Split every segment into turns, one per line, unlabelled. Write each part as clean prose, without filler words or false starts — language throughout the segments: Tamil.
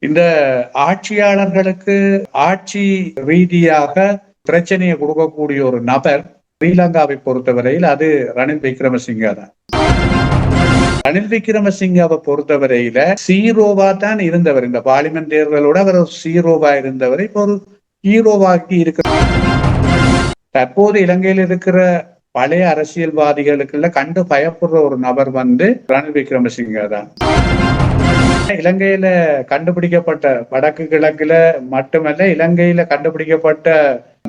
இந்த ஆட்சியாளர்களுக்கு ஆட்சி ரீதியாக பிரச்சனையை கொடுக்கக்கூடிய ஒரு நபர் ஸ்ரீலங்காவை பொறுத்தவரையில் அது ரணில் விக்ரமசிங்கா தான். ரணில் விக்ரமசிங்காவை பொறுத்தவரையில சீரோவா தான் இருந்தவர். இந்த பார்லிமெண்ட் தேர்தலோட அவர் சீரோவா இருந்தவர். இப்போ ஒரு ஹீரோவாக்கி இருக்கிறார். தற்போது இலங்கையில் இருக்கிற பழைய அரசியல்வாதிகளுக்குள்ள கண்டு பயப்படுற ஒரு நபர் ரணில் விக்ரமசிங்கா தான். இலங்கையில கண்டுபிடிக்கப்பட்ட வடக்கு கிழக்குல மட்டுமல்ல, இலங்கையில கண்டுபிடிக்கப்பட்ட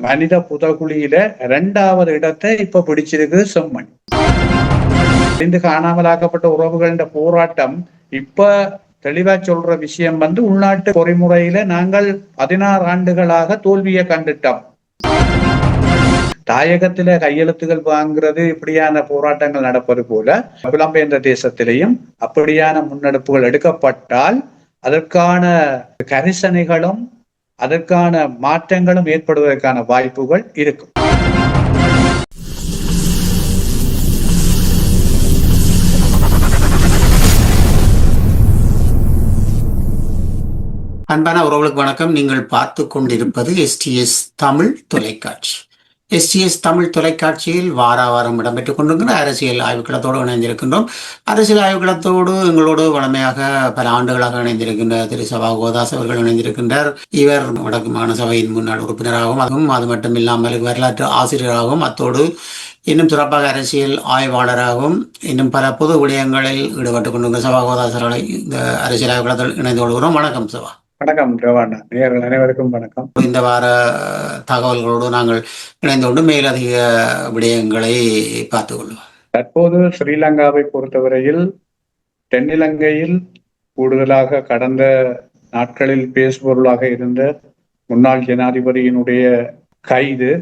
மனித புதகுழியில 2வது இடத்தை இப்ப பிடிச்சிருக்கு செம்மணி. காணாமலாக்கப்பட்ட உறவுகளின் போராட்டம் இப்ப தெளிவா சொல்ற விஷயம் உள்நாட்டு பொறிமுறையில நாங்கள் 16 ஆண்டுகளாக தோல்வியை கண்டுட்டோம். தாயகத்தில கையெழுத்துகள் வாங்குறது இப்படியான போராட்டங்கள் நடப்பது போல புலம்பெயர்ந்த தேசத்திலேயும் அப்படியான முன்னெடுப்புகள் எடுக்கப்பட்டால் அதற்கான கரிசனைகளும் அதற்கான மாற்றங்களும் ஏற்படுவதற்கான வாய்ப்புகள் இருக்கும்.
அன்பான உறவுகளுக்கு வணக்கம். நீங்கள் பார்த்து கொண்டிருப்பது STS தமிழ் தொலைக்காட்சி. STS தமிழ் தொலைக்காட்சியில் வாரம் இடம்பெற்றுக் கொண்டிருக்கின்ற அரசியல் ஆய்வுக்களத்தோடு இணைந்திருக்கின்றோம். அரசியல் ஆய்வுக்களத்தோடு எங்களோடு வளமையாக பல ஆண்டுகளாக இணைந்திருக்கின்ற திரு சபா கோதாஸ் அவர்கள் இணைந்திருக்கின்றார். இவர் வடக்கு மாகாண சபையின் முன்னாள் உறுப்பினராகவும் அது மட்டும் இல்லாமல் வரலாற்று ஆசிரியராகவும் அத்தோடு இன்னும் சிறப்பாக அரசியல் ஆய்வாளராகவும் இன்னும் பல பொது விடயங்களில் ஈடுபட்டுக் கொண்டிருக்கிற சபா கோதாஸ் அவர்களை இந்த அரசியல் ஆய்வுக்களத்தில் இணைந்து கொள்கிறோம். வணக்கம் சபா.
வணக்கம் ரவானா, நேயர்கள் அனைவருக்கும் வணக்கம்.
இந்த வார தகவல்களோடு நாங்கள் இணைந்து கொண்டு மேலதிக விடயங்களை பார்த்துக் கொள்வோம்.
தற்போது ஸ்ரீலங்காவை பொறுத்தவரையில் தென்னிலங்கையில் கூடுதலாக கடந்த நாட்களில் பேசுபொருளாக இருந்த முன்னாள் ஜனாதிபதியினுடைய கைது,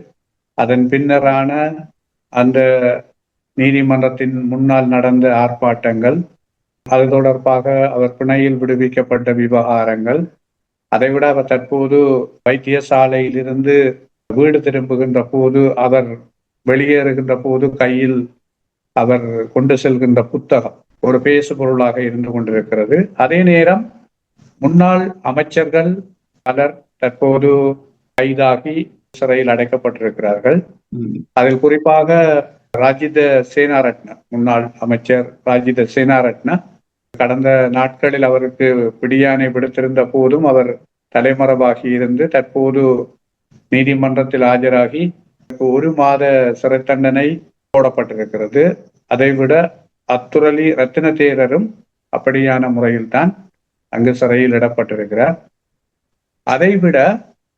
அதன் பின்னரான அந்த நீதிமன்றத்தின் முன்னால் நடந்த ஆர்ப்பாட்டங்கள், அது தொடர்பாக அவர் பிணையில் விடுவிக்கப்பட்ட விவகாரங்கள், அதைவிட அவர் தற்போது வைத்தியசாலையிலிருந்து வீடு திரும்புகின்ற போது, அவர் வெளியேறுகின்ற போது கையில் அவர் கொண்டு செல்கின்ற புத்தகம் ஒரு பேசு பொருளாக இருந்து கொண்டிருக்கிறது. அதே நேரம் முன்னாள் அமைச்சர்கள் பலர் தற்போது கைதாகி சிறையில் அடைக்கப்பட்டிருக்கிறார்கள். அதில் குறிப்பாக ராஜித சேனாரட்ன, முன்னாள் அமைச்சர் ராஜித சேனாரட்ன கடந்த நாட்களில் அவருக்கு பிடியாணை விடுத்திருந்த போதும் அவர் தலைமறைவாகி இருந்து தற்போது நீதிமன்றத்தில் ஆஜராகி 1 மாத சிறை தண்டனை போடப்பட்டிருக்கிறது. அதைவிட அத்துரலி ரத்தின தேரரும் அப்படியான முறையில் தான் அங்கு சிறையில் இடப்பட்டிருக்கிறார். அதைவிட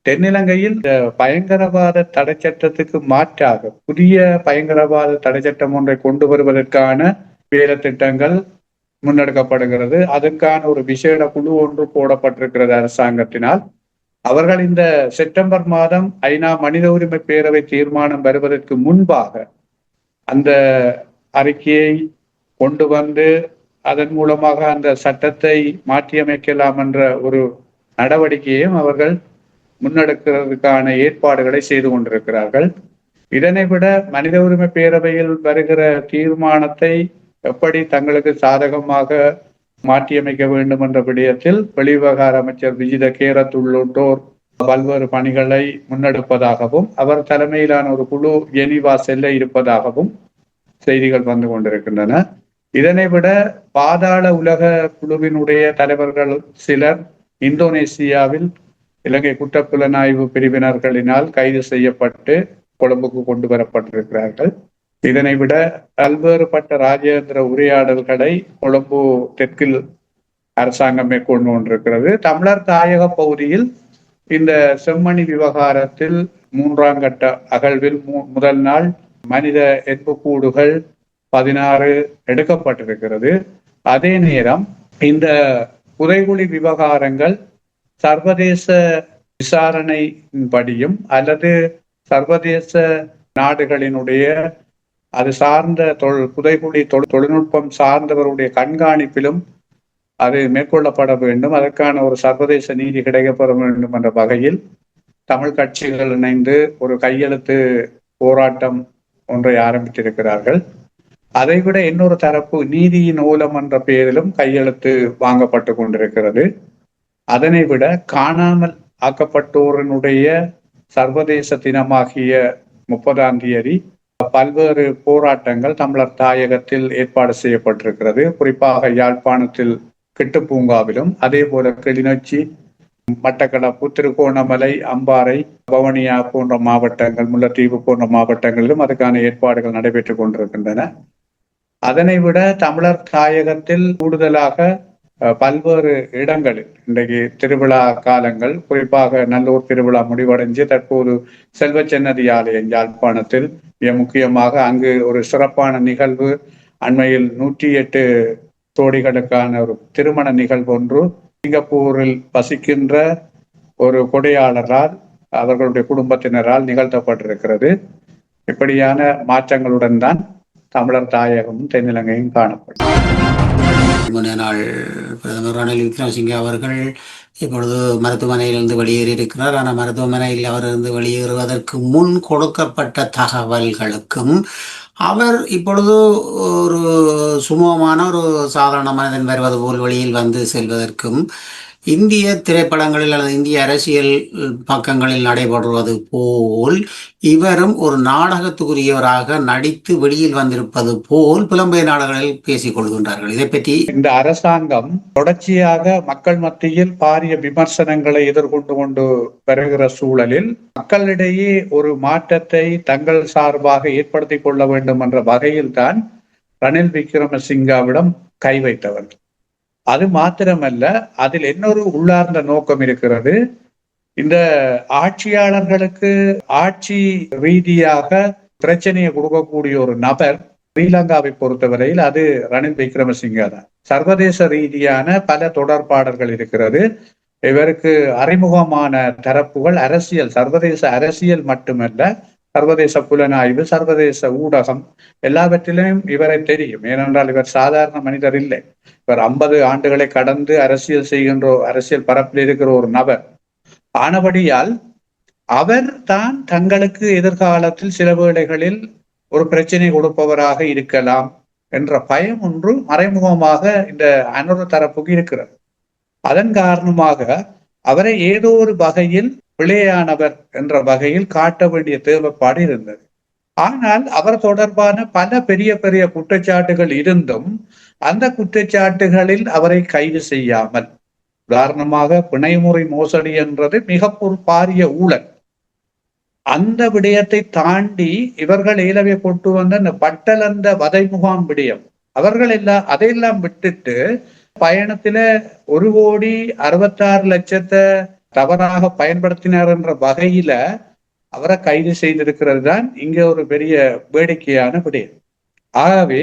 தென்னிலங்கையில் பயங்கரவாத தடை சட்டத்துக்கு மாற்றாக புதிய பயங்கரவாத தடை சட்டம் ஒன்றை கொண்டு வருவதற்கான வேலை திட்டங்கள் முன்னெடுக்கப்படுகிறது. அதற்கான ஒரு விசேட குழு ஒன்று போடப்பட்டிருக்கிறது அரசாங்கத்தினால். அவர்கள் இந்த செப்டம்பர் மாதம் ஐநா மனித உரிமை பேரவை தீர்மானம் வருவதற்கு முன்பாக அந்த அறிக்கையை கொண்டு வந்து அதன் மூலமாக அந்த சட்டத்தை மாற்றியமைக்கலாம் என்ற ஒரு நடவடிக்கையையும் அவர்கள் முன்னெடுக்கிறதுக்கான ஏற்பாடுகளை செய்து கொண்டிருக்கிறார்கள். இதனை விட மனித உரிமை பேரவையில் வருகிற தீர்மானத்தை எப்படி தங்களுக்கு சாதகமாக மாற்றியமைக்க வேண்டும் என்ற விடயத்தில் வெளிவிவகார அமைச்சர் விஜித கேரத் உள்ளிட்டோர் பல்வேறு பணிகளை முன்னெடுப்பதாகவும் அவர் தலைமையிலான ஒரு குழு ஜெனீவா செல்ல இருப்பதாகவும் செய்திகள் வந்து கொண்டிருக்கின்றன. இதனை விட பாதாள உலக குழுவினுடைய தலைவர்கள் சிலர் இந்தோனேசியாவில் இலங்கை குற்றப்புலனாய்வு பிரிவினர்களினால் கைது செய்யப்பட்டு கொழும்புக்கு கொண்டு வரப்பட்டிருக்கிறார்கள். இதனை விட பல்வேறுபட்ட ராஜேந்திர உரையாடல்களை கொழும்பு தெற்கில் அரசாங்கம் மேற்கொண்டு கொண்டிருக்கிறது. தமிழர் தாயக பகுதியில் இந்த செம்மணி விவகாரத்தில் 3ஆம் கட்ட அகழ்வில் முதல் நாள் மனித எண்புக்கூடுகள் 16 எடுக்கப்பட்டிருக்கிறது. அதே நேரம் இந்த புதைகுழி விவகாரங்கள் சர்வதேச விசாரணையின்படியும் அல்லது சர்வதேச நாடுகளினுடைய அது சார்ந்த புதைகுழி தொழில்நுட்பம் சார்ந்தவருடைய கண்காணிப்பிலும் அது மேற்கொள்ளப்பட வேண்டும். அதற்கான ஒரு சர்வதேச நீதி கிடைக்கப்பட வேண்டும் என்ற வகையில் தமிழ் கட்சிகள் இணைந்து ஒரு கையெழுத்து போராட்டம் ஒன்றை ஆரம்பித்திருக்கிறார்கள். அதைவிட இன்னொரு தரப்பு நீதியின் ஓலம் என்ற பெயரிலும் கையெழுத்து வாங்கப்பட்டு கொண்டிருக்கிறது. அதனை விட காணாமல் ஆக்கப்பட்டோரினுடைய சர்வதேச தினமாகிய 30ஆம் தேதி பல்வேறு போராட்டங்கள் தமிழர் தாயகத்தில் ஏற்பாடு செய்யப்பட்டிருக்கிறது. குறிப்பாக யாழ்ப்பாணத்தில் கிட்டு பூங்காவிலும், அதே போல கிளிநொச்சி, மட்டக்களப்பு, திருகோணமலை, அம்பாறை, வவுனியா போன்ற மாவட்டங்கள், முல்லைத்தீவு போன்ற மாவட்டங்களிலும் அதுக்கான ஏற்பாடுகள் நடைபெற்றுக் கொண்டிருக்கின்றன. அதனை விட தமிழர் தாயகத்தில் கூடுதலாக பல்வேறு இடங்களில் இன்றைக்கு திருவிழா காலங்கள், குறிப்பாக நல்லூர் திருவிழா முடிவடைஞ்சு தற்போது செல்வச்சன்னதி ஆலயம் யாழ்ப்பாணத்தில் மிக முக்கியமாக அங்கு ஒரு சிறப்பான நிகழ்வு, அண்மையில் 108 ஜோடிகளுக்கான ஒரு திருமண நிகழ்வு ஒன்று சிங்கப்பூரில் வசிக்கின்ற ஒரு கொடையாளரால் அவர்களுடைய குடும்பத்தினரால் நிகழ்த்தப்பட்டிருக்கிறது. இப்படியான மாற்றங்களுடன் தான் தமிழர் தாயகமும் தென்னிலங்கையும் காணப்படும்.
முன்னாள் பிரதமர் ரணில் விக்ரமசிங்கே அவர்கள் இப்பொழுது மருத்துவமனையிலிருந்து வெளியேறி இருக்கிறார். ஆனால் மருத்துவமனையில் அவர் இருந்து வெளியேறுவதற்கு முன் கொடுக்கப்பட்ட தகவல்களுக்கும் அவர் இப்பொழுது ஒரு சுமூகமான ஒரு சாதாரண மனிதன் வருவது போல் வெளியில் வந்து செல்வதற்கும் இந்திய திரைப்படங்களில் அல்லது இந்திய அரசியல் பக்கங்களில் நடைபெறுவது போல் இவரும் ஒரு நாடகத்துக்குரியவராக நடித்து வெளியில் வந்திருப்பது போல் புலம்பெயர் நாடுகளில் பேசிக் கொள்கின்றார்கள். இதை பற்றி
இந்த அரசாங்கம் தொடர்ச்சியாக மக்கள் மத்தியில் பாரிய விமர்சனங்களை எதிர்கொண்டு வருகிற சூழலில் மக்களிடையே ஒரு மாற்றத்தை தங்கள் சார்பாக ஏற்படுத்திக் கொள்ள வேண்டும் என்ற வகையில் தான் ரணில் விக்ரமசிங்காவிடம் கை வைத்தவர்கள். அது மாத்திரமல்ல, அதில் இன்னொரு உள்ளார்ந்த நோக்கம் இருக்கிறது. இந்த ஆட்சியாளர்களுக்கு ஆட்சி ரீதியாக பிரச்சனையை கொடுக்கக்கூடிய ஒரு நபர் ஸ்ரீலங்காவை பொறுத்தவரையில் அது ரணில் விக்ரமசிங்கா தான். சர்வதேச ரீதியான பல தொடர்பாடல்கள் இருக்கிறது. இவருக்கு அறிமுகமான தரப்புகள் அரசியல், சர்வதேச அரசியல் மட்டுமல்ல, சர்வதேச புலனாய்வு, சர்வதேச ஊடகம் எல்லாவற்றிலும் இவரை தெரியும். ஏனென்றால் இவர் சாதாரண மனிதர் இல்லை. இவர் 50 ஆண்டுகளை கடந்து அரசியல் செய்கின்ற, அரசியல் பரப்பில் இருக்கிற ஒரு நபர் ஆனபடியால் அவர் தான் தங்களுக்கு எதிர்காலத்தில் சில வேளைகளில் ஒரு பிரச்சனை கொடுப்பவராக இருக்கலாம் என்ற பயம் ஒன்று மறைமுகமாக இந்த அனுர தரப்புக்கு இருக்கிறது. அதன் காரணமாக அவரை ஏதோ ஒரு வகையில் பிழையானவர் என்ற வகையில் காட்ட வேண்டிய தேவைப்பாடு இருந்தது. ஆனால் அவர் தொடர்பான பல பெரிய பெரிய குற்றச்சாட்டுகள் இருந்தும் அந்த குற்றச்சாட்டுகளில் அவரை கைது செய்யாமல், உதாரணமாக பிணைமுறை மோசடி என்றது மிக ஒரு பாரிய ஊழல். அந்த விடயத்தை தாண்டி இவர்கள் ஏலவே கொண்டு வந்த இந்த பட்டலந்த வதை முகாம் விடயம், அவர்கள் எல்லாம் அதையெல்லாம் விட்டுட்டு பயணத்தில 1,66,00,000 தவறாக பயன்படுத்தினார் என்ற வகையில அவரை கைது செய்திருக்கிறது தான் இங்க ஒரு பெரிய வேடிக்கையான விடயம். ஆகவே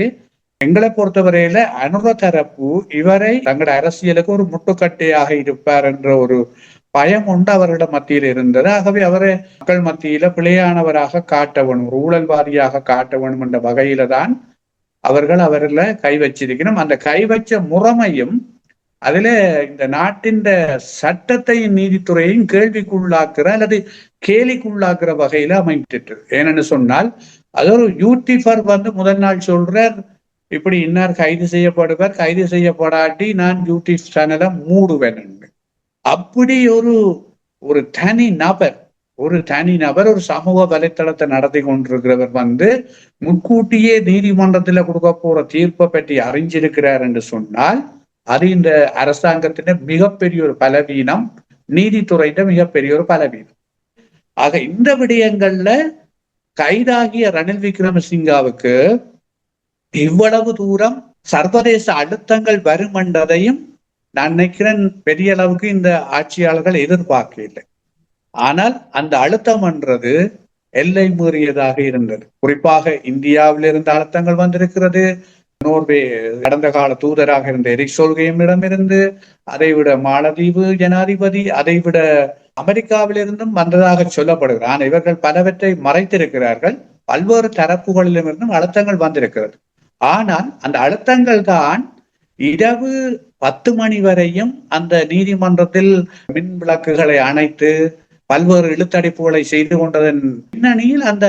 எங்களை பொறுத்தவரையில அனுர தரப்பு இவரை தங்களோட அரசியலுக்கு ஒரு முட்டுக்கட்டையாக இருப்பார் என்ற ஒரு பயம் உண்டு அவர்களிடம் மத்தியில் இருந்தது. ஆகவே அவரை மக்கள் மத்தியில பிழையானவராக காட்ட வேணும், ஒரு ஊழல்வாதியாக காட்ட வேணும் என்ற வகையில தான் அவர்களை கை வச்சிருக்கணும். அந்த கை வச்ச முறைமையும் அதுல இந்த நாட்டின் சட்டத்தையும் நீதித்துறையையும் கேள்விக்குள்ளாக்குற அல்லது கேலிக்குள்ளாக்குற வகையில அமைந்துட்டு. ஏன்னு சொன்னால் அது ஒரு யூடிஃபர் முதல் நாள் சொல்றார், இப்படி இன்னார் கைது செய்யப்படுவார், கைது செய்யப்படாட்டி நான் யூடியூப் சேனலை மூடுவேன். அப்படி ஒரு தனி நபர் ஒரு சமூக வலைத்தளத்தை நடத்தி கொண்டிருக்கிறவர் முன்கூட்டியே நீதிமன்றத்துல கொடுக்க போற தீர்ப்பை பற்றி அறிஞ்சிருக்கிறார் என்று சொன்னால் அது இந்த அரசாங்கத்தின் மிகப்பெரிய ஒரு பலவீனம், நீதித்துறையிட மிகப்பெரிய ஒரு பலவீனம். ஆக இந்த விடயங்கள்ல கைதாகிய ரணில் விக்ரமசிங்காவுக்கு இவ்வளவு தூரம் சர்வதேச அழுத்தங்கள் வரும் என்றதையும் நான் நினைக்கிறேன் பெரிய அளவுக்கு இந்த ஆட்சியாளர்கள் எதிர்பார்க்கவில்லை. ஆனால் அந்த அழுத்தம் என்றது எல்லை மீறியதாக இருந்தது. குறிப்பாக இந்தியாவிலிருந்து அழுத்தங்கள் வந்திருக்கிறது. நோர்வே கடந்த கால தூதராக இருந்த எரிக் சோல்ஹெய்மிடமிருந்து, அதைவிட மாலத்தீவு ஜனாதிபதி, அதைவிட அமெரிக்காவிலிருந்தும் வந்ததாக சொல்லப்படுகிறது. ஆனால் இவர்கள் பலவற்றை மறைத்திருக்கிறார்கள். பல்வேறு தரப்புகளிலிருந்தும் அழுத்தங்கள் வந்திருக்கிறது. ஆனால் அந்த அழுத்தங்கள் தான் இரவு 10 மணி வரையும் அந்த நீதிமன்றத்தில் மின் விளக்குகளை அணைத்து பல்வேறு இழுத்தடிப்புகளை செய்து கொண்டதன் பின்னணியில் அந்த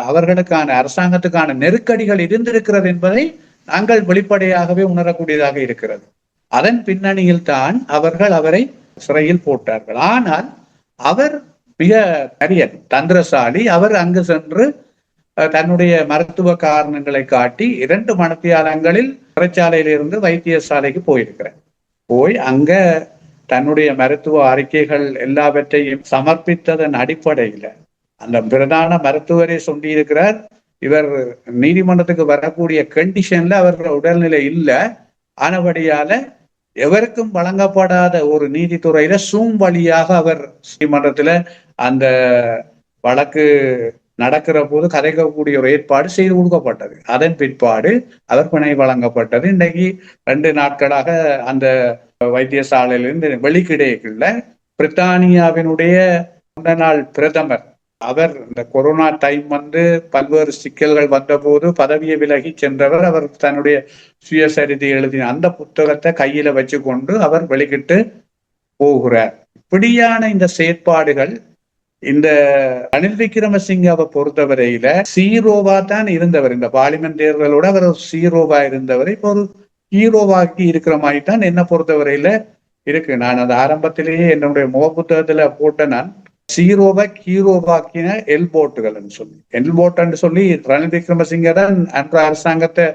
அவர்களுக்கான அரசாங்கத்துக்கான நெருக்கடிகள் இருந்திருக்கிறது என்பதை நாங்கள் வெளிப்படையாகவே உணரக்கூடியதாக இருக்கிறது. அதன் பின்னணியில் தான் அவர்கள் அவரை சிறையில் போட்டார்கள். ஆனால் அவர் மிக கரியன் தந்திரசாலி. அவர் அங்கு சென்று தன்னுடைய மருத்துவ காரணங்களை காட்டி 2 மணித்தியாலங்களில் சிறைச்சாலையிலிருந்து வைத்தியசாலைக்கு போயிருக்கிறார். போய் அங்க தன்னுடைய மருத்துவ அறிக்கைகள் எல்லாவற்றையும் சமர்ப்பித்ததன் அடிப்படையில அந்த பிரதான மருத்துவரை சொல்லியிருக்கிறார், இவர் நீதிமன்றத்துக்கு வரக்கூடிய கண்டிஷன்ல அவர்கள் உடல்நிலை இல்லை, ஆனபடியால எவருக்கும் வழங்கப்படாத ஒரு நீதித்துறையில சூம் வழியாக அவர் நீதிமன்றத்துல அந்த வழக்கு நடக்கிற போது கதைக்கக்கூடிய ஒரு ஏற்பாடு செய்து கொடுக்கப்பட்டது. அதன் பிற்பாடு அவர் பிணை வழங்கப்பட்டது. இன்றைக்கு 2 நாட்களாக அந்த வைத்தியசாலையிலிருந்து வெளிக்கிடைக்குள்ள பிரித்தானியாவினுடைய முன்னாள் பிரதமர் அவர் இந்த கொரோனா டைம் பல்வேறு சிக்கல்கள் வந்த போது பதவியை விலகி சென்றவர். அவர் தன்னுடைய சுயசரிதை எழுதின அந்த புத்தகத்தை கையில வச்சு கொண்டு அவர் வெளிக்கிட்டு போகிறார். இப்படியான இந்த செயற்பாடுகள் இந்த ரணில் விக்ரமசிங்காவை பொறுத்தவரையில சீரோவா தான் இருந்தவர். இந்த பார்லிமெண்ட் தேர்தலோட அவர் ஒரு சீரோவா இருந்தவர். இப்போ ஒரு ஹீரோவாக்கி இருக்கிற மாதிரி தான் என்ன பொறுத்தவரையில இருக்கு. நான் அந்த ஆரம்பத்திலேயே என்னுடைய முக புத்தகத்துல போட்ட நான் சீரோவை ஹீரோவாக்கின எல்போட்டுகள் சொல்லி எல்போட்டு சொல்லி ரணில் விக்ரமசிங்க தான் அன்ற அரசாங்கத்தை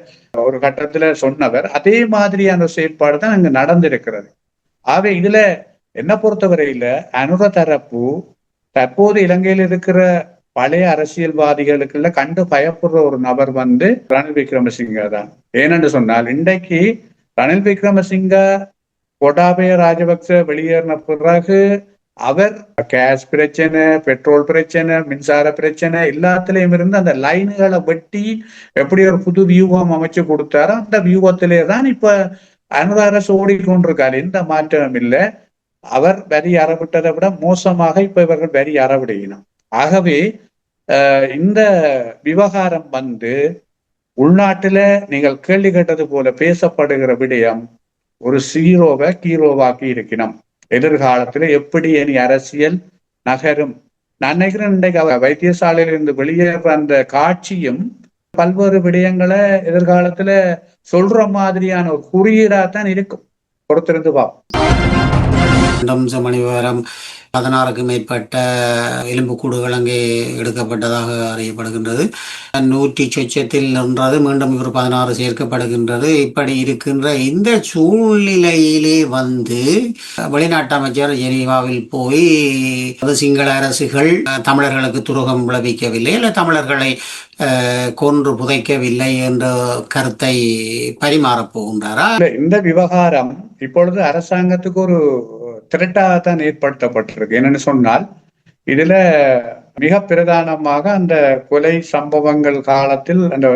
ஒரு கட்டத்துல சொன்னவர். அதே மாதிரியான செயற்பாடு தான் அங்க நடந்திருக்கிறது. ஆகவே இதுல என்ன பொறுத்தவரையில அனுர தரப்பு தற்போது இலங்கையில் இருக்கிற பழைய அரசியல்வாதிகளுக்குள்ள கண்டு பயப்படுற ஒரு நபர் ரணில் விக்ரமசிங்க தான். ஏனென்று சொன்னால் இன்றைக்கு ரணில் விக்ரமசிங்க கோட்டாபய ராஜபக்ச வெளியேறின பிறகு அவர் கேஸ் பிரச்சனை, பெட்ரோல் பிரச்சனை, மின்சார பிரச்சனை எல்லாத்திலையும் இருந்து அந்த லைன்களை வெட்டி எப்படி ஒரு புது வியூகம் அமைச்சு கொடுத்தாரோ அந்த வியூகத்திலே தான் இப்ப அனுர அரசு ஓடிக்கொண்டிருக்காரு. எந்த மாற்றமும் இல்லை. அவர் வரி அறவிட்டதை விட மோசமாக இப்ப இவர்கள் வரி அறவிடணும். ஆகவே இந்த விவகாரம் உள்நாட்டுல நீங்கள் கேள்வி கேட்டது போல பேசப்படுகிற விடயம் ஒரு சீரோவை ஹீரோவாக்கி இருக்கணும். எதிர்காலத்துல எப்படி இனி அரசியல் நகரும். நான் நினைக்கிறேன் இன்றைக்கு வைத்தியசாலையில இருந்து வெளியேற அந்த காட்சியும் பல்வேறு விடயங்களை எதிர்காலத்துல சொல்ற மாதிரியான ஒரு குறியீடா தான் இருக்கும். பொறுத்திருந்து பார்ப்போம்.
2 மணி நேரம் 16க்கும் மேற்பட்ட எலும்புக்கூடுகள் அங்கே எடுக்கப்பட்டதாக அறியப்படுகின்றது. 100 சொச்சத்தில் நின்றது, மீண்டும் இவர் 16 சேர்க்கப்படுகின்றது. இப்படி இருக்கின்ற இந்த சூழ்நிலையிலே வெளிநாட்டு அமைச்சர் ஜெனீவாவில் போய் சிங்கள அரசுகள் தமிழர்களுக்கு துரோகம் விளைவிக்கவில்லை, இல்லை தமிழர்களை கொன்று புதைக்கவில்லை என்ற கருத்தை பரிமாறப் போகின்றாரா?
இந்த விவகாரம் இப்பொழுது அரசாங்கத்துக்கு ஒரு திரட்டாகத்தான் ஏற்படுத்தப்பட்டிருக்கு. என்னன்னு சொன்னால் இதுல மிக பிரதானமாக அந்த கொலை சம்பவங்கள் காலத்தில் அந்த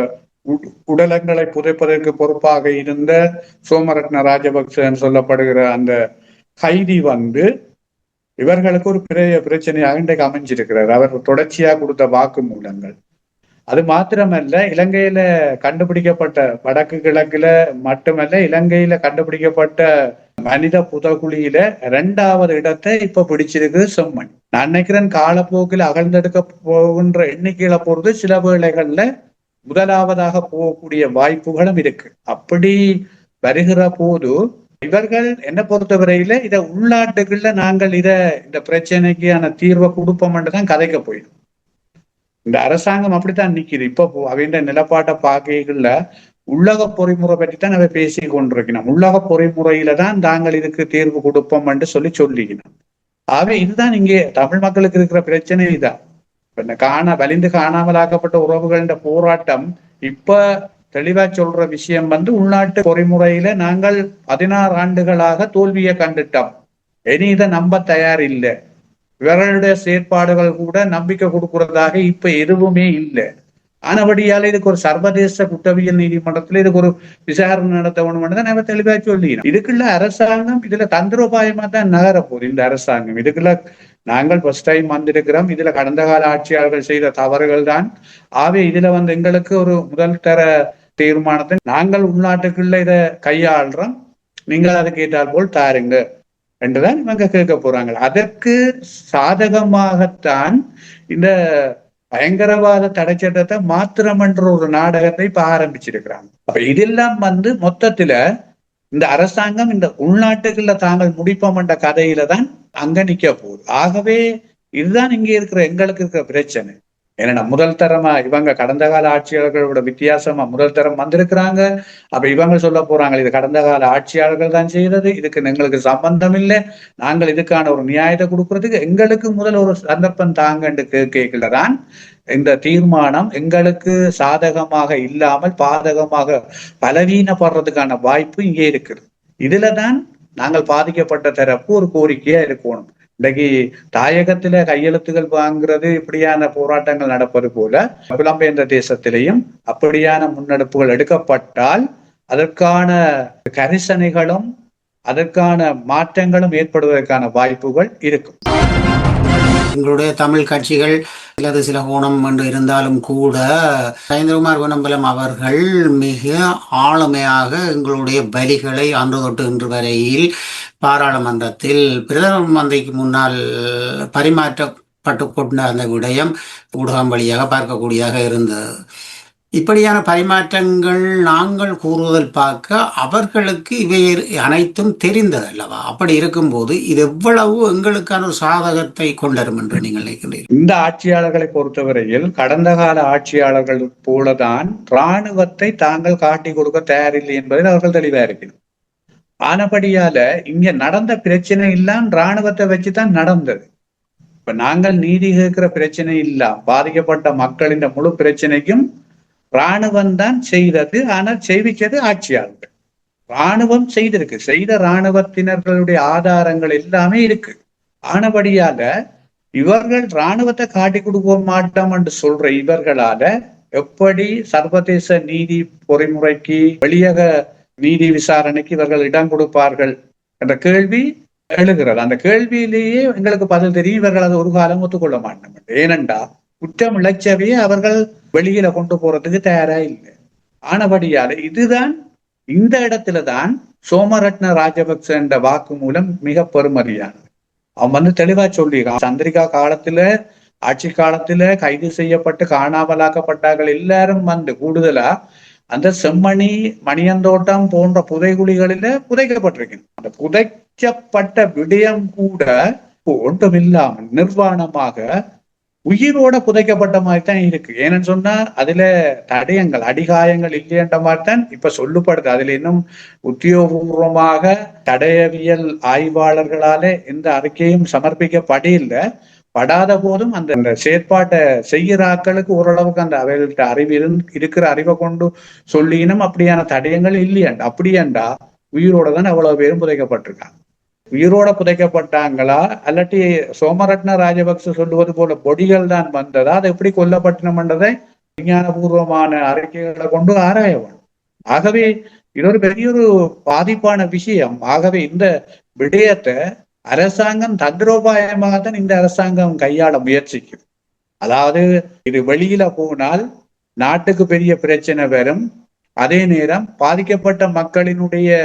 உடலங்களை புதைப்பதற்கு பொறுப்பாக இருந்த சோமரத்ன ராஜபக்சன்னு சொல்லப்படுகிற அந்த கைதி இவர்களுக்கு ஒரு பெரிய பிரச்சனையாக இன்றைக்கு அமைஞ்சிருக்கிறார். அவர் தொடர்ச்சியாக கொடுத்த வாக்குமூலங்கள். அது மாத்திரமல்ல, இலங்கையில கண்டுபிடிக்கப்பட்ட வடக்கு கிழக்குல மட்டுமல்ல, இலங்கையில கண்டுபிடிக்கப்பட்ட மனித புதகுழியில 2வது இடத்தை இப்ப பிடிச்சிருக்கு செம்மண். நான் நினைக்கிறேன் காலப்போக்கில் அகழ்ந்தெடுக்க போகின்ற எண்ணிக்கையில பொறுத்து சில வேளைகள்ல 1வதாக போகக்கூடிய வாய்ப்புகளும் இருக்கு. அப்படி வருகிற போது இவர்கள் என்ன பொறுத்தவரையில இத உள்நாட்டுக்குள்ள நாங்கள் இந்த பிரச்சனைக்கான தீர்வை கொடுப்போம்னு தான் கதைக்க போயிடும். இந்த அரசாங்கம் அப்படித்தான் நிக்குது. இப்போ அவன் நிலப்பாட்டை பார்க்கல உள்ளக பொறிமுறை பற்றி தான் நம்ம பேசி கொண்டிருக்கணும். உள்ளக பொறிமுறையில தான் தாங்கள் இதுக்கு தீர்வு கொடுப்போம் என்று சொல்லிக்கணும். ஆகவே இதுதான் இங்கே தமிழ் மக்களுக்கு இருக்கிற பிரச்சனை. இதுதான் வலிந்து காணாமலாக்கப்பட்ட உறவுகளின் போராட்டம். இப்ப தெளிவா சொல்ற விஷயம் உள்நாட்டு பொறிமுறையில நாங்கள் 16 ஆண்டுகளாக தோல்வியை கண்டுட்டோம், இனி இதை நம்ப தயார் இல்லை. இவர்களுடைய செயற்பாடுகள் கூட நம்பிக்கை கொடுக்கிறதாக இப்ப எதுவுமே இல்லை. ஆனபடியால இதுக்கு ஒரு சர்வதேச குற்றவியல் நீதிமன்றத்துல இதுக்கு ஒரு விசாரணை நடத்த வேணும்னு தான் நம்ம தெளிவா சொல்லிக்கணும். இதுக்குள்ள அரசாங்கம் இதுல தந்திரோபாயமா தான் நகர போகுது. இந்த அரசாங்கம் இதுக்குள்ள நாங்கள் ஃபர்ஸ்ட் டைம் வந்திருக்கிறோம். இதுல கடந்த கால ஆட்சியாளர்கள் செய்த தவறுகள் தான். ஆகவே இதுல எங்களுக்கு ஒரு முதல் தர தீர்மானத்தை நாங்கள் உள்நாட்டுக்குள்ள இதை கையாளுறோம், நீங்கள் அதை கேட்டால் போல் தாருங்க என்றுதான் இவங்க கேட்க போறாங்க. அதற்கு சாதகமாகத்தான் இந்த பயங்கரவாத தடை சட்டத்தை மாத்திரம் என்ற ஒரு நாடகத்தை இப்ப ஆரம்பிச்சிருக்கிறாங்க. அப்ப இதெல்லாம் மொத்தத்துல இந்த அரசாங்கம் இந்த உள்நாட்டுக்குள்ள தாங்கள் முடிப்போம் என்ற கதையில தான் அங்க நிக்க போகுது. ஆகவே இதுதான் இங்க இருக்கிற எங்களுக்கு இருக்கிற பிரச்சனை. ஏன்னா முதல் தரமா இவங்க கடந்த கால ஆட்சியாளர்களோட வித்தியாசமா முதல் தரம் வந்திருக்கிறாங்க. அப்ப இவங்க சொல்ல போறாங்க இது கடந்த கால ஆட்சியாளர்கள் தான் செய்யறது, இதுக்கு எங்களுக்கு சம்பந்தம் இல்லை, நாங்கள் இதுக்கான ஒரு நியாயத்தை கொடுக்கறதுக்கு எங்களுக்கு முதல் ஒரு சந்தர்ப்பம் தாங்கன்னு கேட்கலதான் இந்த தீர்மானம் எங்களுக்கு சாதகமாக இல்லாமல் பாதகமாக பலவீனப்படுறதுக்கான வாய்ப்பு இங்கே இருக்குது. இதுலதான் நாங்கள் பாதிக்கப்பட்ட தரப்பு ஒரு கோரிக்கையா இருக்கணும். இன்றைக்கு தாயகத்தில கையெழுத்துகள் வாங்குறது இப்படியான போராட்டங்கள் நடப்பது போல புலம்பெயர்ந்த தேசத்திலையும் அப்படியான முன்னெடுப்புகள் எடுக்கப்பட்டால் அதற்கான கரிசனைகளும் அதற்கான மாற்றங்களும் ஏற்படுவதற்கான வாய்ப்புகள் இருக்கும்.
எங்களுடைய தமிழ் கட்சிகள் அல்லது சில கோணம் என்று இருந்தாலும் கூட கஜேந்திரகுமார் பொன்னம்பலம் அவர்கள் மிக ஆளுமையாக எங்களுடைய பலிகளை அன்று தொட்டு இன்று வரையில் பாராளுமன்றத்தில் பிரதம மந்திரிக்கு முன்னால் பரிமாற்றப்பட்டு கொண்ட அந்த விடயம் ஊடகம் வழியாக பார்க்கக்கூடியதாக இருந்தது. இப்படியான பரிமாற்றங்கள் நாங்கள் கூறுவதில் பார்க்க அவர்களுக்கு இவை அனைத்தும் தெரிந்தது அல்லவா? அப்படி இருக்கும்போது இது எவ்வளவு எங்களுக்கான ஒரு சாதகத்தை கொண்டரும் என்று நீங்கள் நினைக்கிறீர்கள்?
இந்த ஆட்சியாளர்களை பொறுத்தவரையில் கடந்த கால ஆட்சியாளர்கள் போலதான் இராணுவத்தை தாங்கள் காட்டி கொடுக்க தயாரில்லை என்பதில் அவர்கள் தெளிவா இருக்கணும். ஆனபடியால இங்க நடந்த பிரச்சனை எல்லாம் இராணுவத்தை வச்சுதான் நடந்தது. இப்ப நாங்கள் நீதி கேட்கிற பிரச்சனை இல்ல, பாதிக்கப்பட்ட மக்களின் முழு பிரச்சனைக்கும் இராணுவம் தான் செய்தது. ஆனால் செய்விச்சது ஆட்சியாளர்கள். இராணுவம் செய்திருக்கு, செய்த இராணுவத்தினர்களுடைய ஆதாரங்கள் எல்லாமே இருக்கு. ஆனபடியால இவர்கள் இராணுவத்தை காட்டி கொடுக்க மாட்டோம் என்று சொல்ற இவர்களால எப்படி சர்வதேச நீதி பொறிமுறைக்கு வெளியக நீதி விசாரணைக்கு இவர்கள் இடம் கொடுப்பார்கள் என்ற கேள்வி எழுகிறது. அந்த கேள்வியிலேயே எங்களுக்கு பதில் தெரியும், இவர்கள் அதை ஒரு காலம் ஒத்துக்கொள்ள மாட்டோம். ஏனென்றா குற்றம் இழைச்சவையே அவர்கள் வெளியில கொண்டு போறதுக்கு தயாரா இல்லை. ஆனபடியால இதுதான் இந்த இடத்துலதான் சோமரட்ன ராஜபக்ச என்ற வாக்கு மூலம் மிக பெருமதியானது. அவன் தெளிவா சொல்லி சந்திரிகா காலத்துல ஆட்சி காலத்துல கைது செய்யப்பட்டு காணாமலாக்கப்பட்டார்கள் எல்லாரும் கூடுதலா அந்த செம்மணி மணியந்தோட்டம் போன்ற புதைகுழிகளில புதைக்கப்பட்டிருக்கணும். அந்த புதைக்கப்பட்ட விடயம் கூட ஒன்றுமில்லாமல் நிர்வாணமாக உயிரோட புதைக்கப்பட்ட மாதிரி தான் இருக்கு. ஏன்னு சொன்னா அதுல தடயங்கள் அடிகாயங்கள் இல்லையன்ற மாதிரி தான் இப்ப சொல்லப்படுது. அதுல இன்னும் உத்தியோகபூர்வமாக தடயவியல் ஆய்வாளர்களால எந்த அறிக்கையும் சமர்ப்பிக்கப்படல. படாத போதும் அந்த செயற்பாட்டை செய்கிறாக்களுக்கு ஓரளவுக்கு அந்த அவைகள்கிட்ட அறிவு இருக்கிற அறிவை கொண்டு சொல்லினும் அப்படியான தடயங்கள் இல்லையாண்டா. அப்படியாண்டா உயிரோட தான் அவ்வளவு பேரும் புதைக்கப்பட்டிருக்காங்க. உயிரோட புதைக்கப்பட்டாங்களா அல்லாட்டி சோமரட்ன ராஜபக்ச சொல்லுவது போல பொடிகள் தான் வந்ததா, அதை எப்படி கொல்லப்பட்டனம்ன்றதை விஞ்ஞானபூர்வமான அறிக்கைகளை கொண்டு ஆராயவும். ஆகவே இது ஒரு பெரிய ஒரு பாதிப்பான விஷயம். ஆகவே இந்த விடயத்தை அரசாங்கம் தந்திரோபாயமாகத்தான் இந்த அரசாங்கம் கையாள முயற்சிக்குது. அதாவது இது வெளியில போனால் நாட்டுக்கு பெரிய பிரச்சனை வரும், அதே நேரம் பாதிக்கப்பட்ட மக்களினுடைய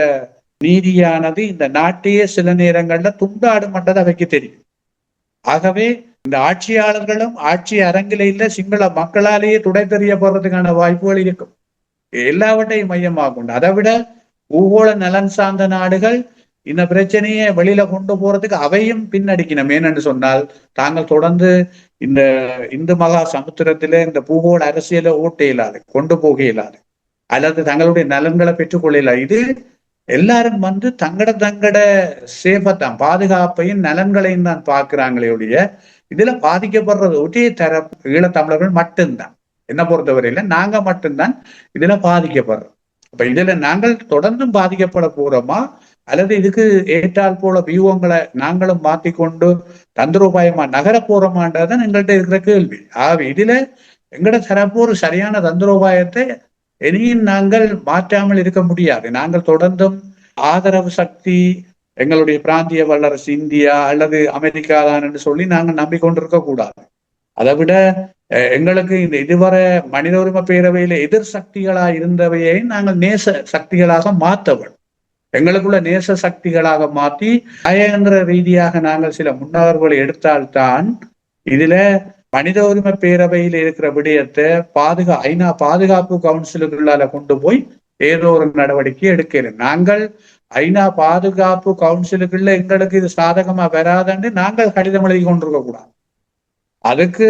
நீதியானது இந்த நாட்டையே சில நேரங்கள்ல துண்டாடும் மட்டதை வைக்க தெரியும். ஆகவே இந்த ஆட்சியாளர்களும் ஆட்சி அரங்கில இல்ல சிங்கள மக்களாலேயே துடை தெரியப்படுறதுக்கான வாய்ப்புகள் இருக்கும். எல்லாவற்றையும் மையமாகும். அதை விட பூகோள நலன் சார்ந்த நாடுகள் இந்த பிரச்சனையை வெளியில கொண்டு போறதுக்கு அவையும் பின்னடிக்கணும். ஏனென்று சொன்னால் தாங்கள் தொடர்ந்து இந்த இந்து மகா சமுத்திரத்தில இந்த பூகோள அரசியலை ஓட்ட இயலாது, கொண்டு போக இயலாது, அல்லது தங்களுடைய நலன்களை பெற்றுக்கொள்ள இயலாது. இது எல்லாரும் தங்கட சேஃபத்தான் பாதுகாப்பையும் நலன்களையும் தான் பார்க்கிறாங்களே ஒழிய இதுல பாதிக்கப்படுறது ஒரே ஈழத்தமிழர்கள் மட்டும்தான். என்ன பொறுத்தவரையில நாங்க மட்டும்தான் இதுல பாதிக்கப்படுறோம். அப்ப இதுல நாங்கள் தொடர்ந்தும் பாதிக்கப்பட போறோமா அல்லது இதுக்கு ஏற்றால் போல வியூகங்களை நாங்களும் மாத்திக்கொண்டு தந்திரோபாயமா நகர போறோமான்றதான் எங்கள்கிட்ட இருக்கிற கேள்வி. ஆகவே இதுல எங்கட தரப்பு ஒரு சரியான தந்திரோபாயத்தை இனியும் நாங்கள் மாற்றாமல் இருக்க முடியாது. நாங்கள் தொடர்ந்தும் ஆதரவு சக்தி எங்களுடைய பிராந்திய வல்லரசு இந்தியா அல்லது அமெரிக்கா தான் என்று சொல்லி நாங்கள் நம்பிக்கொண்டிருக்க கூடாது. அதை விட எங்களுக்கு இந்த இதுவரை மனித உரிமை பேரவையில எதிர் சக்திகளா இருந்தவையை நாங்கள் நேச சக்திகளாக மாற்றவும், எங்களுக்குள்ள நேச சக்திகளாக மாற்றி நயந்திர ரீதியாக நாங்கள் சில முன்னகர்வுகளை எடுத்தால்தான் இதுல மனித உரிமை பேரவையில் இருக்கிற விடயத்தை ஐநா பாதுகாப்பு கவுன்சிலுக்குள்ளால கொண்டு போய் ஏதோ ஒரு நடவடிக்கை எடுக்கிறோம். நாங்கள் ஐநா பாதுகாப்பு கவுன்சிலுக்குள்ள எங்களுக்கு இது சாதகமா வராதுன்னு நாங்கள் கடிதம் எழுதி கொண்டிருக்க கூடாது. அதுக்கு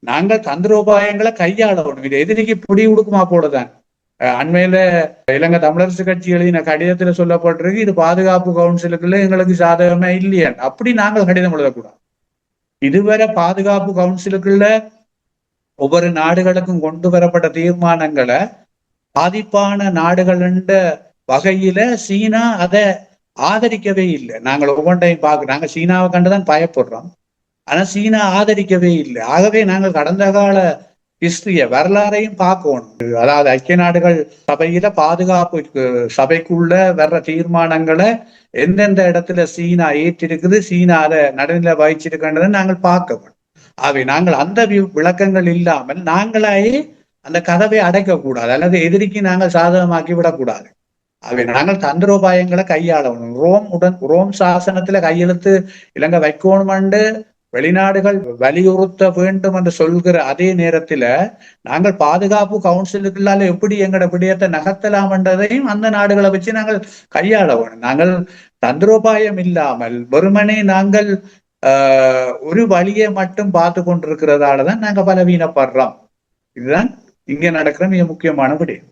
நாங்கள் தந்திரோபாயங்களை கையாளணும். இது எதிரிக்கு பிடி உடுக்குமா போலதான். அண்மையில இலங்கை தமிழரசு கட்சி எழுதின கடிதத்துல சொல்லப்பட்டிருக்கு, இது பாதுகாப்பு கவுன்சிலுக்குள்ள எங்களுக்கு சாதகமா இல்லையா, அப்படி நாங்கள் கடிதம் எழுதக்கூடாது. இதுவரை பாதுகாப்பு கவுன்சிலுக்குள்ள ஒவ்வொரு நாடுகளுக்கும் கொண்டு வரப்பட்ட தீர்மானங்களை பாதிப்பான நாடுகள் வகையில சீனா அதை ஆதரிக்கவே இல்லை. நாங்கள் ஒவ்வொன்றையும் நாங்க சீனாவை கண்டுதான் பயப்படுறோம், ஆனா சீனா ஆதரிக்கவே இல்லை. ஆகவே நாங்கள் கடந்த கால ஹிஸ்டரிய வரலாறையும் பார்க்கணும். அதாவது ஐக்கிய நாடுகள் சபையில பாதுகாப்பு சபைக்குள்ள வர்ற தீர்மானங்களை எந்தெந்த இடத்துல சீனா ஏற்றிருக்குது, சீனா அதை நடுநிலை வகிச்சிருக்கின்றதை நாங்கள் பார்க்கணும். ஆகவே நாங்கள் அந்த விளக்கங்கள் இல்லாமல் நாங்களாயே அந்த கதவை அடைக்கக்கூடாது, அல்லது எதிரிக்கு நாங்கள் சாதகமாக்கி விடக்கூடாது. ஆகவே நாங்கள் தந்திரோபாயங்களை கையாளணும். ரோம் சாசனத்துல கையெழுத்து இலங்கை வைக்கணுமென்று வெளிநாடுகள் வலியுறுத்த வேண்டும் என்று சொல்கிற அதே நேரத்துல நாங்கள் பாதுகாப்பு கவுன்சிலுக்குள்ளால எப்படி எங்களோட விடயத்தை நகர்த்தலாம் என்றதையும் அந்த நாடுகளை வச்சு நாங்கள் கையாள வேணும். நாங்கள் தந்திரோபாயம் இல்லாமல் வெறுமனே நாங்கள் ஒரு வழியை மட்டும் பார்த்து கொண்டிருக்கிறதாலதான் நாங்க பலவீனப்படுறோம். இதுதான் இங்கே நடக்கிற மிக முக்கியமான விடயம்.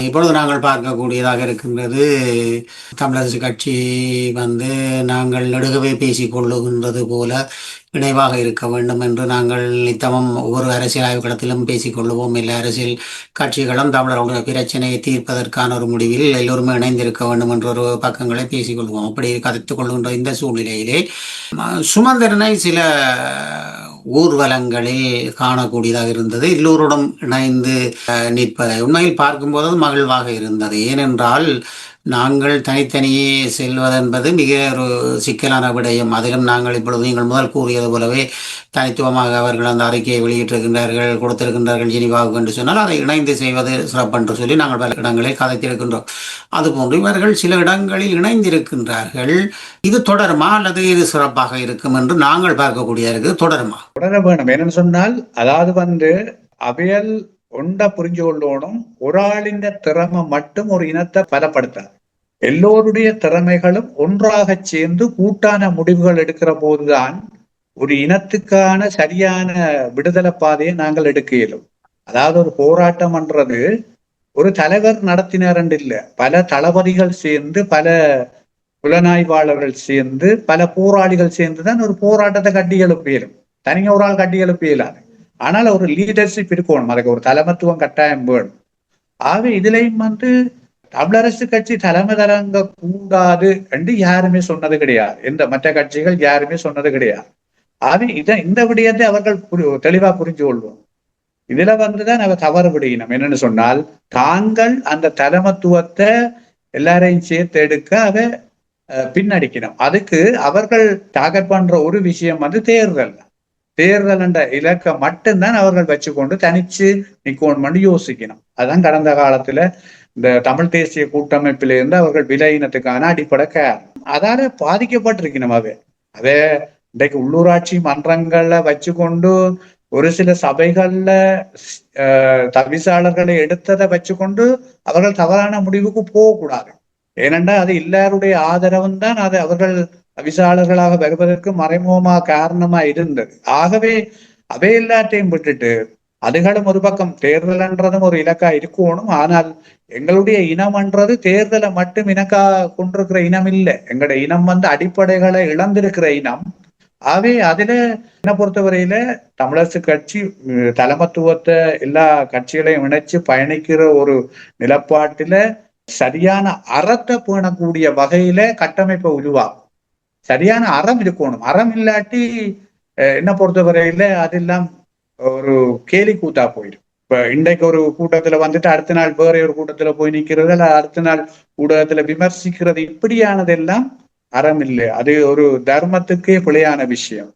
இப்பொழுது நாங்கள் பார்க்கக்கூடியதாக இருக்கின்றது, தமிழரசு கட்சி நாங்கள் நெடுகவே பேசிக் கொள்ளுகின்றது போல இணைவாக இருக்க வேண்டும் என்று நாங்கள் நித்தமும் ஒவ்வொரு அரசியல் ஆய்வுகளத்திலும் பேசிக்கொள்ளுவோம். எல்லா அரசியல் கட்சிகளும் தமிழர்களுடைய பிரச்சனையை தீர்ப்பதற்கான ஒரு முடிவில் எல்லோருமே இணைந்திருக்க வேண்டும் என்ற ஒரு பக்கங்களை பேசிக்கொள்வோம். அப்படி கதைத்துக் கொள்கின்ற இந்த சூழ்நிலையிலே சுமந்திரனை சில ஊர்வலங்களில் காணக்கூடியதாக இருந்தது. எல்லோருடன் இணைந்து நிற்பதை உண்மையில் பார்க்கும்போது மகிழ்வாக இருந்தது. ஏனென்றால் நாங்கள் தனித்தனியே செல்வதென்பது மிக ஒரு சிக்கலான விடயம். அதிலும் நாங்கள் இப்பொழுது நீங்கள் முதல் கூறியது போலவே தனித்துவமாக அவர்கள் அந்த அறிக்கையை வெளியிட்டிருக்கின்றார்கள், கொடுத்திருக்கின்றார்கள் ஜெனீவாவுக்கு என்று சொன்னால் அதை இணைந்து செய்வது சிறப்பென்று சொல்லி நாங்கள் பல இடங்களில் கதைத்திருக்கின்றோம். அதுபோன்று இவர்கள் சில இடங்களில் இணைந்திருக்கின்றார்கள். இது தொடருமா அல்லது இது சிறப்பாக இருக்கும் என்று நாங்கள் பார்க்கக்கூடிய தொடருமா?
தொடர வேணும். என்னன்னு சொன்னால், அதாவது அவையல் ஒண்ட புரிஞ்சு கொள்ளணும். ஒரு ஆளின் திறமை மட்டும் ஒரு இனத்தை பலப்படுத்தாது. எல்லோருடைய திறமைகளும் ஒன்றாக சேர்ந்து கூட்டான முடிவுகள் எடுக்கிற போதுதான் ஒரு இனத்துக்கான சரியான விடுதலை பாதையை நாங்கள் எடுக்க இயலும். அதாவது ஒரு போராட்டம் என்றது ஒரு தலைவர் நடத்தினார் என்று இல்லை, பல தளபதிகள் சேர்ந்து, பல புலனாய்வாளர்கள் சேர்ந்து, பல போராளிகள் சேர்ந்துதான் ஒரு போராட்டத்தை கட்டி எழுப்ப இயலும். தனியாக ஒரு ஆள் கட்டி எழுப்ப இயலாது. ஆனால் ஒரு லீடர்ஷிப் இருக்கணும், அதுக்கு ஒரு தலைமத்துவம் கட்டாயம் வேணும். ஆகவே இதுலயும் தமிழரசு கட்சி தலைமை தரங்க கூடாது என்று யாருமே சொன்னது கிடையாது. எந்த மற்ற கட்சிகள் யாருமே சொன்னது கிடையாது. ஆகவே இந்த விடயத்தை அவர்கள் தெளிவா புரிஞ்சு கொள்வோம். இதுல அவர் தவறு விடையினம் என்னன்னு சொன்னால், தாங்கள் அந்த தலைமத்துவத்தை எல்லாரையும் சேர்த்து எடுக்க அதை பின்னடிக்கணும். அதுக்கு அவர்கள் டார்கெட் பண்ற ஒரு விஷயம் தேர்தல் என்ற இலக்கம் மட்டும்தான் அவர்கள் வச்சுக்கொண்டு தனிச்சு நிக்கணும்னு யோசிக்கணும். அதுதான் கடந்த காலத்துல இந்த தமிழ் தேசிய கூட்டமைப்பிலிருந்து அவர்கள் விலையினத்துக்கான அடிப்படை காரணம். அதால பாதிக்கப்பட்டிருக்கணும். அதே இன்றைக்கு உள்ளூராட்சி மன்றங்கள்ல வச்சுக்கொண்டு ஒரு சில சபைகள்ல தவிசாளர்களை எடுத்ததை வச்சுக்கொண்டு அவர்கள் தவறான முடிவுக்கு போகக்கூடாது. ஏனென்றால் அது எல்லாருடைய ஆதரவும் தான் அது அவர்கள் தவிசாளர்களாக வருவதற்கு மறைமுகமாக காரணமா இருந்தது. ஆகவே அவை எல்லாத்தையும் விட்டுட்டு அதுகளும் ஒரு பக்கம் தேர்தல்ன்றதும் ஒரு இலக்கா இருக்கணும். ஆனால் எங்களுடைய இனம்ன்றது தேர்தலை மட்டும் இனக்கா கொண்டிருக்கிற இனம் இல்லை. எங்களுடைய இனம் அடிப்படைகளை இழந்திருக்கிற இனம். ஆகவே அதுல என்ன பொறுத்தவரையில தமிழரசு கட்சி தலைமத்துவத்தை எல்லா கட்சிகளையும் இணைச்சு பயணிக்கிற ஒரு நிலப்பாட்டில சரியான அறத்தை பேணக்கூடிய வகையில கட்டமைப்பை உருவாகும். சரியான அறம் இருக்கணும். அறம் இல்லாட்டி என்ன பொறுத்தவரையில அதெல்லாம் ஒரு கேலி கூத்தா போயிடும். இப்ப இன்றைக்கு ஒரு கூட்டத்துல அடுத்த நாள் வேற ஒரு கூட்டத்துல போய் நிக்கிறது, அல்ல அடுத்த நாள் ஊடகத்துல விமர்சிக்கிறது, இப்படியானதெல்லாம் அறம் இல்லை. அது ஒரு தர்மத்துக்கே பிழையான விஷயம்,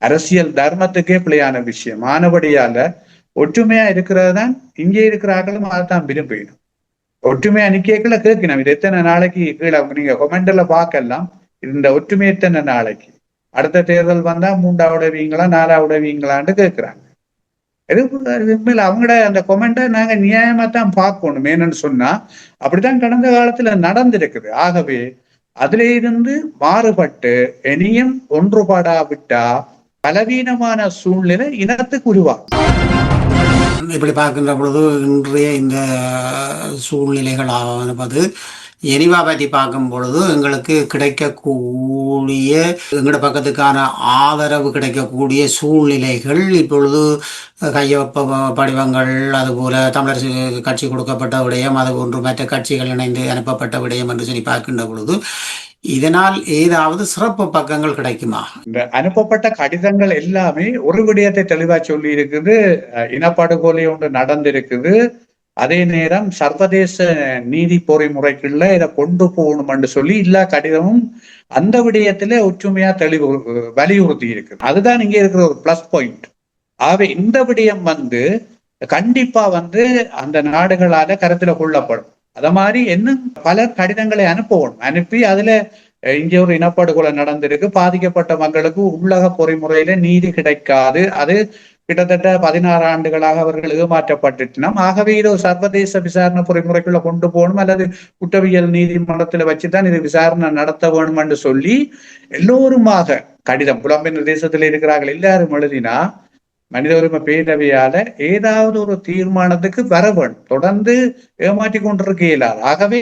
அரசியல் தர்மத்துக்கே பிழையான விஷயம். ஆனபடியால ஒற்றுமையா இருக்கிறது தான் இங்கே இருக்கிறார்களும் அதைத்தான் விரும்பிடும். ஒற்றுமையா நிக்கல கேட்கணும். இது எத்தனை நாளைக்கு கீழே நீங்க கொமெண்ட்ல பார்க்கலாம். இந்த ஒற்றுமை எத்தனை நாளைக்கு? அடுத்த தேர்தல் வந்தா 3ஆவது வீங்களா 4ஆவது வீங்களான்னு கேட்கிறாங்க. உண்மையில அவங்களோட அந்த கொமெண்ட்டை நாங்க நியாயமா தான் பார்க்கணும். ஏன்னு சொன்னா அப்படித்தான் கடந்த காலத்துல நடந்திருக்குது. ஆகவே அதுல இருந்து மாறுபட்டு இனியும் ஒன்றுபடாவிட்டா பலவீனமான சூழ்நிலை இனத்துக்கு உருவாகும்.
இப்படி பார்க்கின்ற பொழுது இன்றைய இந்த சூழ்நிலைகள் ஆனது எரிவா பற்றி பார்க்கும் பொழுது எங்களுக்கு கிடைக்கக்கூடிய எங்களோட பக்கத்துக்கான ஆதரவு கிடைக்கக்கூடிய சூழ்நிலைகள் இப்பொழுது கையொப்ப படிவங்கள், அதுபோல தமிழரசு கட்சி கொடுக்கப்பட்ட விடயம், அது போன்று மற்ற கட்சிகள் இணைந்து அனுப்பப்பட்ட விடயம் என்று சொல்லி பார்க்கின்ற பொழுது இதனால் ஏதாவது சிறப்பு பக்கங்கள் கிடைக்குமா?
இந்த அனுப்பப்பட்ட கடிதங்கள் எல்லாமே ஒரு விடயத்தை தெளிவா சொல்லி இருக்குது. இனப்படுகொலை ஒன்று நடந்திருக்குது, அதே நேரம் சர்வதேச நீதி பொறிமுறைக்குள்ள இதை கொண்டு போகணும்னு சொல்லி எல்லா கடிதமும் அந்த விடயத்திலே ஒற்றுமையா தெளிவு வலியுறுத்தி இருக்குது. அதுதான் இங்க இருக்கிற ஒரு பிளஸ் பாயிண்ட். ஆகவே இந்த விடயம் கண்டிப்பா அந்த நாடுகளால கருத்துல கொள்ளப்படும். அத மாதிரி இன்னும் பல கடிதங்களை அனுப்பி அதுல இங்க ஒரு இனப்படுகொலை நடந்திருக்கு, பாதிக்கப்பட்ட மக்களுக்கு உள்ளக பொறிமுறையில நீதி கிடைக்காது, அது கிட்டத்தட்ட 16 ஆண்டுகளாக அவர்கள் ஏமாற்றப்பட்டுட்டோம். ஆகவே இது ஒரு சர்வதேச விசாரணை பொறிமுறைக்குள்ள கொண்டு போகணும் அல்லது குற்றவியல் நீதிமன்றத்துல வச்சுதான் இது விசாரணை நடத்த வேணும் என்று சொல்லி எல்லோருமாக கடிதம், புலம்பெயர் தேசத்துல இருக்கிறார்கள் எல்லாரும் எழுதினா மனித உரிமை பேரவையால ஏதாவது ஒரு தீர்மானத்துக்கு வர வேண்டும். தொடர்ந்து ஏமாற்றி கொண்டிருக்க இயலாது. ஆகவே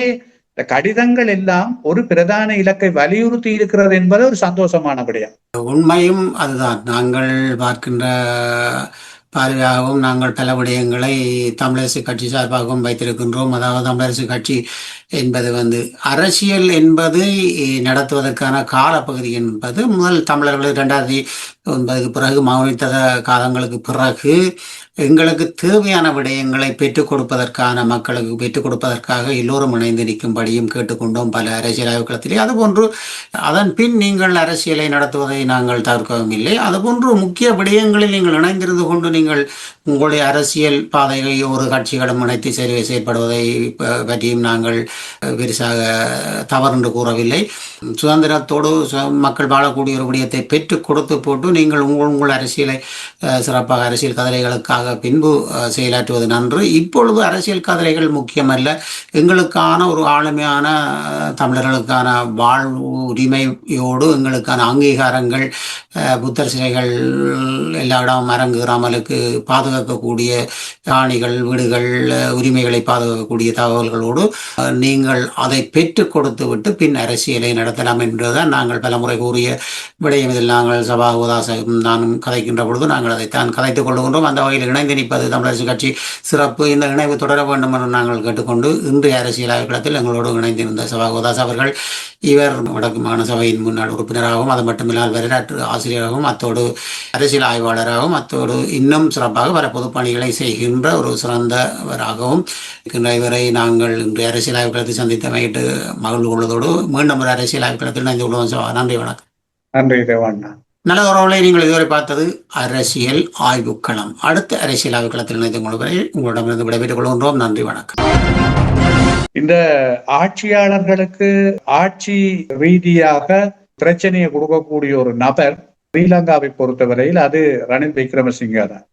இந்த கடிதங்கள் எல்லாம் ஒரு பிரதான இலக்கை வலியுறுத்தி இருக்கிறது என்பது ஒரு சந்தோஷமான விடயம்.
உண்மையும் அதுதான். நாங்கள் பார்க்கின்ற பார்வையாகவும் நாங்கள் பல விடயங்களை தமிழரசு கட்சி சார்பாகவும் வைத்திருக்கின்றோம். அதாவது தமிழரசு கட்சி என்பது அரசியல் என்பதை நடத்துவதற்கான காலப்பகுதி என்பது முதல் தமிழர்கள் 2009 பிறகு மௌனித்த காலங்களுக்கு பிறகு எங்களுக்கு தேவையான விடயங்களை பெற்றுக் கொடுப்பதற்கான மக்களுக்கு பெற்றுக் கொடுப்பதற்காக எல்லோரும் இணைந்து நிற்கும்படியும் கேட்டுக்கொண்டோம் பல அரசியல் ஆய்வுகளத்திலே. அதுபோன்று அதன் பின் நீங்கள் அரசியலை நடத்துவதை நாங்கள் தவிர்க்கவும் இல்லை. அதுபோன்று முக்கிய விடயங்களில் நீங்கள் இணைந்திருந்து கொண்டு நீங்கள் உங்களுடைய அரசியல் பாதையை ஒரு கட்சிகளும் இணைத்து செயற்படுவதை பற்றியும் நாங்கள் பெருசாக தவறு கூறவில்லை. சுதந்திரத்தோடு மக்கள் வாழக்கூடிய ஒரு விடயத்தை பெற்றுக் கொடுத்து போட்டு நீங்கள் உங்கள் அரசியலை சிறப்பாக அரசியல் கதிரைகளுக்காக பின்பு செயலாற்றுவது நன்று. இப்பொழுது அரசியல் கதிரைகள் முக்கியமல்ல, எங்களுக்கான ஒரு ஆளுமையான தமிழர்களுக்கான வாழ்வு உரிமையோடு எங்களுக்கான அங்கீகாரங்கள், புத்தர் சிலைகள் எல்லா இடமும் அரங்குகிறாமலுக்கு பாதுகாக்கக்கூடிய காணிகள், வீடுகள், உரிமைகளை பாதுகாக்கக்கூடிய தகவல்களோடு நீங்கள் அதை பெற்றுக் கொடுத்து விட்டு பின் அரசியலை நடத்தலாம் என்றுதான் நாங்கள் பலமுறை கூறிய விடயம். இதில் நாங்கள் சபாகோதாசம் நானும் கதைக்கின்ற பொழுது நாங்கள் அதைத்தான் கதைத்துக் கொள்கின்றோம். அந்த வகையில் இணைந்து நிற்பது தமிழரசு கட்சி சிறப்பு. இந்த இணைவு தொடர வேண்டும் என்று நாங்கள் கேட்டுக்கொண்டு இன்றைய அரசியல் ஆய்வுகளத்தில் எங்களோடு இணைந்திருந்த சபாகோதாஸ் அவர்கள், இவர் வடக்கு மாகாண சபையின் முன்னாள் உறுப்பினராகவும் அது மட்டுமில்லாமல் வரலாற்று ஆசிரியராகவும் அத்தோடு அரசியல் ஆய்வாளராகவும் அத்தோடு இன்னும் சிறப்பாக பல பொதுப்பணிகளை செய்கின்ற ஒரு சிறந்தவராகவும் இவரை நாங்கள் இன்றைய அரசியல் ஆய்வுகளத்தை சந்தித்தமையிட்டு மகிழ்ந்து கொள்வதோடு மீண்டும் ஒரு அரசியல் ஆய்வுகளத்தில் இணைந்து கொள்வோம். நன்றி, வணக்கம்.
நன்றி தேவாண்ணா.
நல்ல உறவுகளை நீங்கள் இதுவரை பார்த்தது அரசியல் ஆய்வுக்களம். அடுத்த அரசியல் ஆய்வுக்களத்தில் இணைந்து கொள்வதை உங்களிடமிருந்து விடைபெற்றுக் கொள்கின்றோம். நன்றி, வணக்கம்.
இந்த ஆட்சியாளர்களுக்கு ஆட்சி ரீதியாக பிரச்சனையை கொடுக்கக்கூடிய ஒரு நபர் ஸ்ரீலங்காவை பொறுத்தவரையில் அது ரணில் விக்ரமசிங்க தான்.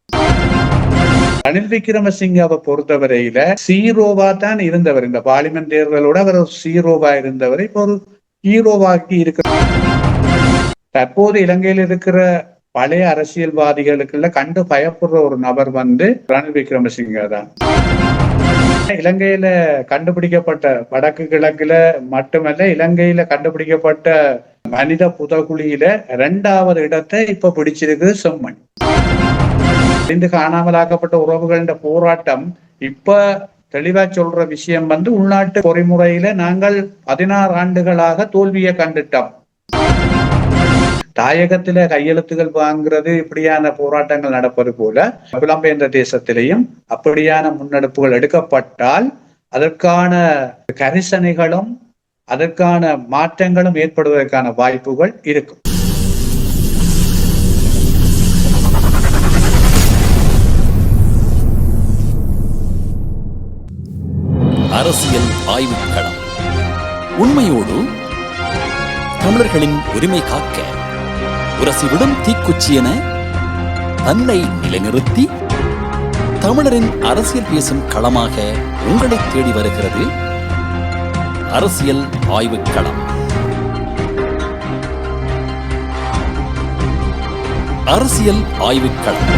ரணில் விக்ரமசிங்காவை பொறுத்தவரையில சீரோவா தான் இருந்தவர். இந்த பார்லிமெண்ட் தேர்தலோட அவர் சீரோவா இருந்தவர் இப்ப ஒரு ஹீரோவாக்கி இருக்கிறார். தற்போது இலங்கையில் இருக்கிற பழைய அரசியல்வாதிகளுக்குள்ள கண்டு பயப்படுற ஒரு நபர் ரணில் விக்ரமசிங்க தான். இலங்கையில கண்டுபிடிக்கப்பட்ட வடக்கு கிழக்குல மட்டுமல்ல, இலங்கையில கண்டுபிடிக்கப்பட்ட மனித புதகுழியில 2வது இடத்தை இப்ப பிடிச்சிருக்கு செம்மண். காணாமலாக்கப்பட்ட உறவுகளின் போராட்டம் இப்ப தெளிவா சொல்ற விஷயம் உள்நாட்டு பொறிமுறையில நாங்கள் 16 ஆண்டுகளாக தோல்வியை கண்டுட்டோம். தாயகத்தில கையெழுத்துகள் வாங்குறது இப்படியான போராட்டங்கள் நடப்பது போல புலம்பெயர்ந்த தேசத்திலேயும் அப்படியான முன்னெடுப்புகள் எடுக்கப்பட்டால் அதற்கான கரிசனைகளும் அதற்கான மாற்றங்களும் ஏற்படுவதற்கான வாய்ப்புகள் இருக்கும்.
அரசியல் ஆய்வுக்களம். உண்மையோடு தமிழர்களின் உரிமை காக்க உரசிவிடும் தீக்குச்சி என தன்னை நிலைநிறுத்தி தமிழரின் அரசியல் பேசும் களமாக உங்களை தேடி வருகிறது அரசியல் ஆய்வுக் களம். அரசியல் ஆய்வுக் களம்.